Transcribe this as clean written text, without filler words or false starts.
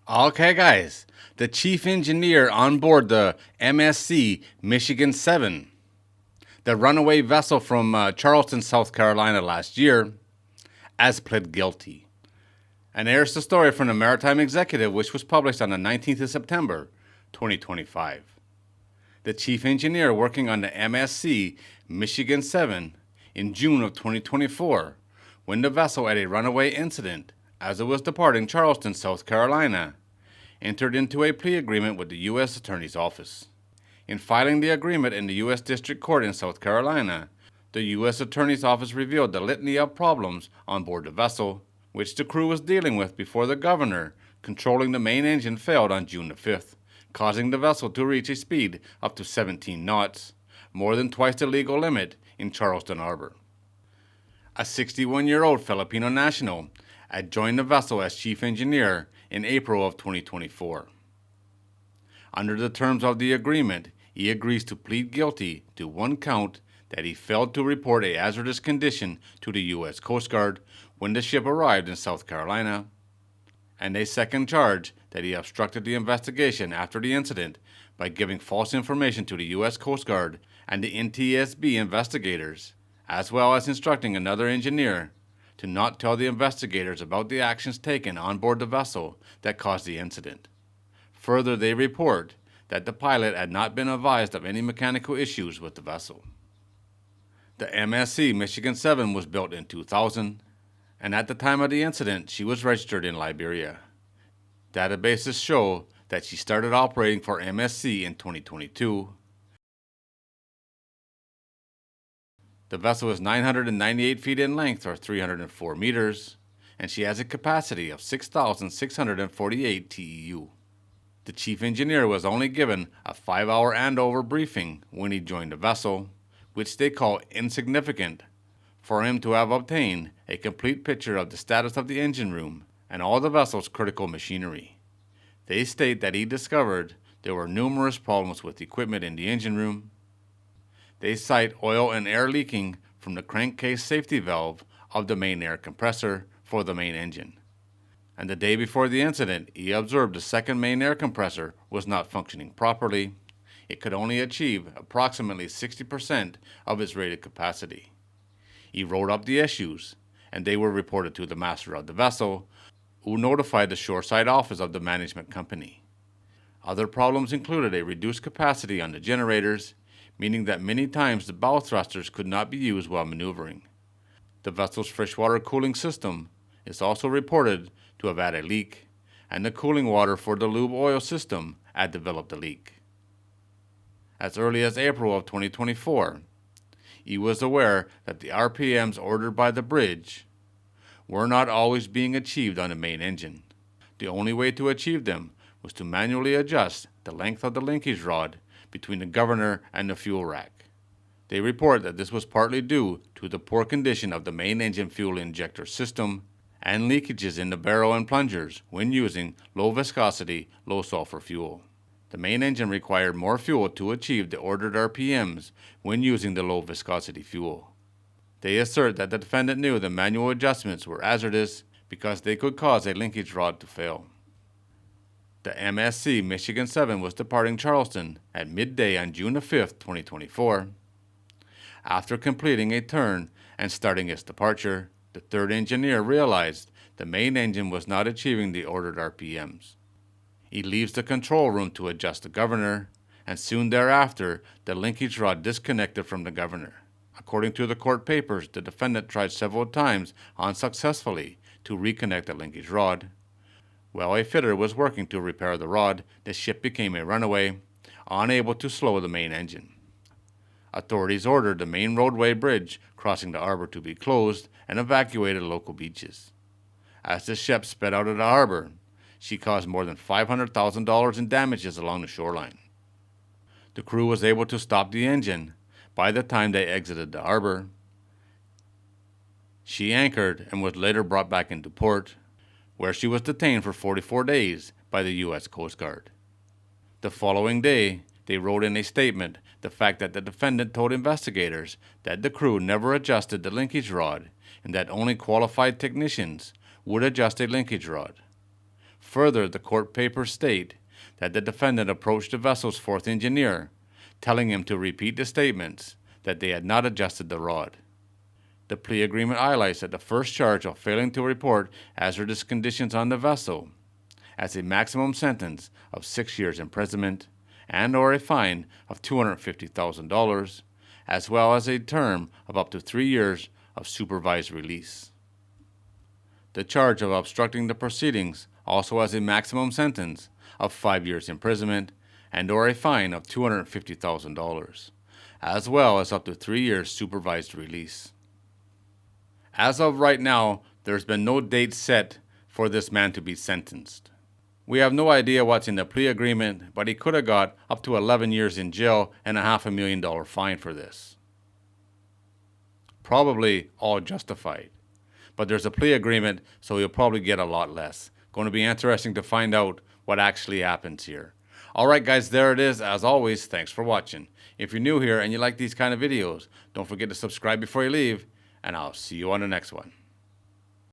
Okay, guys, the chief engineer on board the MSC Michigan 7, the runaway vessel from Charleston, South Carolina last year, has pled guilty. And there's the story from the Maritime Executive, which was published on the 19th of September, 2025. The chief engineer working on the MSC Michigan 7 in June of 2024, when the vessel had a runaway incident as it was departing Charleston, South Carolina, entered into a plea agreement with the U.S. Attorney's Office. In filing the agreement in the U.S. District Court in South Carolina, the U.S. Attorney's Office revealed the litany of problems on board the vessel, which the crew was dealing with before the governor controlling the main engine failed on June the 5th, causing the vessel to reach a speed up to 17 knots, more than twice the legal limit in Charleston Harbor. A 61-year-old Filipino national had joined the vessel as chief engineer in April of 2024. Under the terms of the agreement, he agrees to plead guilty to one count that he failed to report a hazardous condition to the U.S. Coast Guard when the ship arrived in South Carolina, and a second charge that he obstructed the investigation after the incident by giving false information to the U.S. Coast Guard and the NTSB investigators, as well as instructing another engineer to not tell the investigators about the actions taken on board the vessel that caused the incident. Further, they report that the pilot had not been advised of any mechanical issues with the vessel. The MSC Michigan 7 was built in 2000, and at the time of the incident, she was registered in Liberia. Databases show that she started operating for MSC in 2022. The vessel is 998 feet in length, or 304 meters, and she has a capacity of 6,648 TEU. The chief engineer was only given a 5-hour handover briefing when he joined the vessel, which they call insignificant, for him to have obtained a complete picture of the status of the engine room and all the vessel's critical machinery. They state that he discovered there were numerous problems with equipment in the engine room. They cite oil and air leaking from the crankcase safety valve of the main air compressor for the main engine. And the day before the incident, he observed the second main air compressor was not functioning properly. It could only achieve approximately 60% of its rated capacity. He wrote up the issues, and they were reported to the master of the vessel, who notified the shoreside office of the management company. Other problems included a reduced capacity on the generators, meaning that many times the bow thrusters could not be used while maneuvering. The vessel's freshwater cooling system is also reported to have had a leak, and the cooling water for the lube oil system had developed a leak. As early as April of 2024, he was aware that the RPMs ordered by the bridge were not always being achieved on the main engine. The only way to achieve them was to manually adjust the length of the linkage rod between the governor and the fuel rack. They report that this was partly due to the poor condition of the main engine fuel injector system and leakages in the barrel and plungers when using low viscosity, low sulfur fuel. The main engine required more fuel to achieve the ordered RPMs when using the low viscosity fuel. They assert that the defendant knew the manual adjustments were hazardous because they could cause a linkage rod to fail. The MSC Michigan 7 was departing Charleston at midday on June 5, 2024. After completing a turn and starting its departure, the third engineer realized the main engine was not achieving the ordered RPMs. He leaves the control room to adjust the governor, and soon thereafter, the linkage rod disconnected from the governor. According to the court papers, the defendant tried several times unsuccessfully to reconnect the linkage rod. While a fitter was working to repair the rod, the ship became a runaway, unable to slow the main engine. Authorities ordered the main roadway bridge crossing the harbor to be closed and evacuated local beaches. As the ship sped out of the harbor, she caused more than $500,000 in damages along the shoreline. The crew was able to stop the engine by the time they exited the harbor. She anchored and was later brought back into port, where she was detained for 44 days by the U.S. Coast Guard. The following day, they wrote in a statement the fact that the defendant told investigators that the crew never adjusted the linkage rod and that only qualified technicians would adjust a linkage rod. Further, the court papers state that the defendant approached the vessel's fourth engineer, telling him to repeat the statements that they had not adjusted the rod. The plea agreement highlights that the first charge of failing to report hazardous conditions on the vessel as a maximum sentence of 6 years imprisonment and/or a fine of $250,000, as well as a term of up to 3 years of supervised release. The charge of obstructing the proceedings also has a maximum sentence of 5 years imprisonment and/or a fine of $250,000, as well as up to 3 years supervised release. As of right now, there's been no date set for this man to be sentenced. We have no idea what's in the plea agreement, but he could have got up to 11 years in jail and a $500,000 fine for this. Probably all justified. But there's a plea agreement, so he'll probably get a lot less. Going to be interesting to find out what actually happens here. Alright guys, there it is. As always, thanks for watching. If you're new here and you like these kind of videos, don't forget to subscribe before you leave, and I'll see you on the next one.